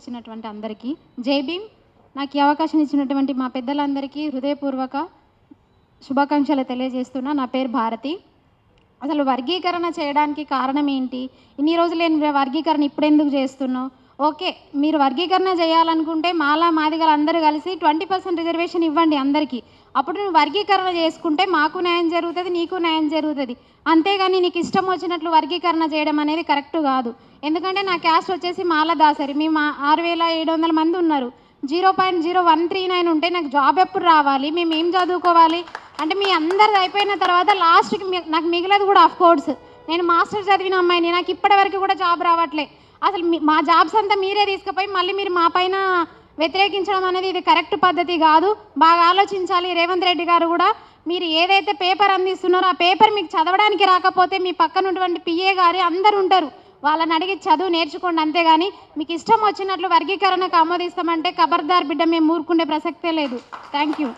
వచ్చినటువంటి అందరికీ జై భీమ్. నాకు ఈ అవకాశం ఇచ్చినటువంటి మా పెద్దలందరికీ హృదయపూర్వక శుభాకాంక్షలు తెలియజేస్తున్నా. నా పేరు భారతి. అసలు వర్గీకరణ చేయడానికి కారణం ఏంటి? ఇన్ని రోజులు నేను వర్గీకరణ ఇప్పుడు ఎందుకు చేస్తున్నావు? ఓకే, మీరు వర్గీకరణ చేయాలనుకుంటే మాదిగలు అందరూ కలిసి 20% రిజర్వేషన్ ఇవ్వండి అందరికీ. అప్పుడు నువ్వు వర్గీకరణ చేసుకుంటే మాకు న్యాయం జరుగుతుంది, నీకు న్యాయం జరుగుతుంది. అంతేగాని నీకు ఇష్టం వచ్చినట్లు వర్గీకరణ చేయడం అనేది కరెక్ట్ కాదు. ఎందుకంటే నా క్యాస్ట్ వచ్చేసి మాలదాసరి. మేము 6700 మంది ఉన్నారు. 0.0139 ఉంటే నాకు జాబ్ ఎప్పుడు రావాలి? మేము ఏం చదువుకోవాలి? అంటే మీ అందరిది అయిపోయిన తర్వాత లాస్ట్కి నాకు మిగిలేదు కూడా కోర్స్. నేను మాస్టర్ చదివిన అమ్మాయిని, నాకు ఇప్పటి వరకు కూడా జాబ్ రావట్లే. అసలు మా జాబ్స్ అంతా మీరే తీసుకుపోయి మళ్ళీ మీరు మా పైన వ్యతిరేకించడం అనేది ఇది కరెక్ట్ పద్ధతి కాదు. బాగా ఆలోచించాలి. రేవంత్ రెడ్డి గారు కూడా మీరు ఏదైతే పేపర్ అందిస్తున్నారో ఆ పేపర్ మీకు చదవడానికి రాకపోతే మీ పక్కన ఉన్నటువంటి పిఏ గారు అందరూ ఉంటారు, వాళ్ళని అడిగి చదువు నేర్చుకోండి. అంతేగాని మీకు ఇష్టం వచ్చినట్లు వర్గీకరణకు ఆమోదిస్తామంటే ఖబర్దార్ బిడ్డ, మేము ఊరుకుండే ప్రసక్తే లేదు. Thank you.